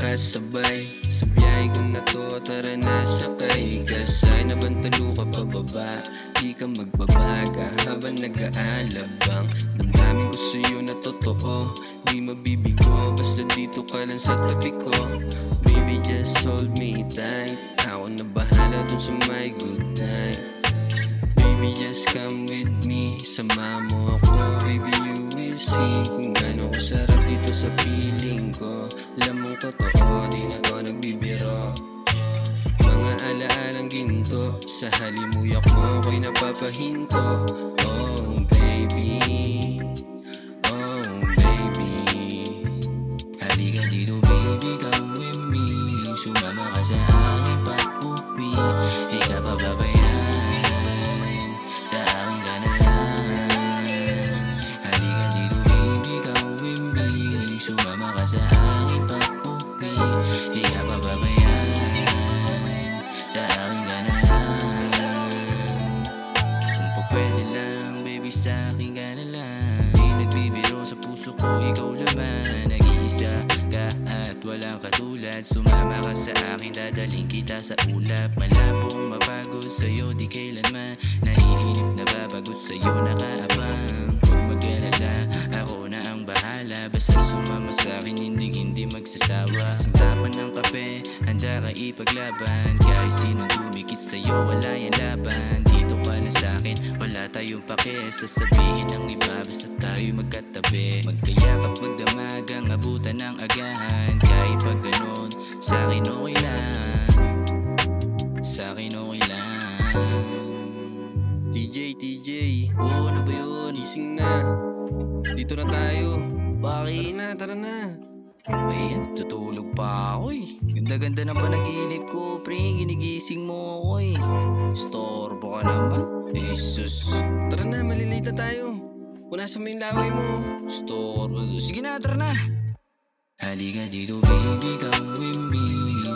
makasabay sa biyahe ko na to, tara na sakay. Kasay na bantalo ka pababa, di ka magbabaga habang nag-aalabang. Damdamin ko sa'yo na totoo, di mabibigo basta dito ka lang sa tabi ko. Baby just hold me tight, ako na bahala dun sa my good night. Baby just come with me, sama mo ako. Baby you will see kung gaano kasarap dito sa piling ko. Alam mong totoo, di na to nagbibiro. Mga alaalang ginto, sa halimuyak mo ako'y napapahinto. Oh baby, oh baby, halika dito baby, come with me. Sumama ka sa akin pa-uwi, di ka pababayaan, sa akin ka na lang. Halika dito baby, come with me. Sumama ka sa akin pa-uwi, di ka pababayaan, sa akin ka na lang. Kung pa pwede lang baby, sa akin ka na lang. Di nagbibiro, sa puso ko ikaw laman. Nag-iisa ka at walang katulad. Sumama ka sa akin, dadaling kita sa ulap. Malabong mapagod sa'yo, di kailanman naiinip na babagot sa'yo nakaabang. Huwag mag-alala, ako na ang bahala. Basta sumama sa'kin, hindi magsasawa. Sintapan ng kape, handa ka ipaglaban. Kahit sinong dumikit sa'yo, wala yan laban. Dito ka na sa'kin, wala tayong pake. Sasabihin ng iba, basta tayo magkatabi. Magkayakap, magdamag, ang abutan ng agahan. Kahit pag ganon, sa'kin okay lang, sa'kin okay lang. TJ, oo, ano ba yun? Gising na, dito na tayo. Bakit na, tara na. Ay, tutulog pa ako eh. Ganda-ganda ng panaginip ko, pre. Ginigising mo ako eh. Storbo ka naman. Jesus. Tara na, malilate na tayo. Punasan mo yung laway mo. Storbo. Sige na, tara na. Halika dito baby, come with me.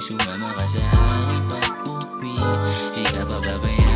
Sumama ka sa akin pa-uwi, di ka pababayaan.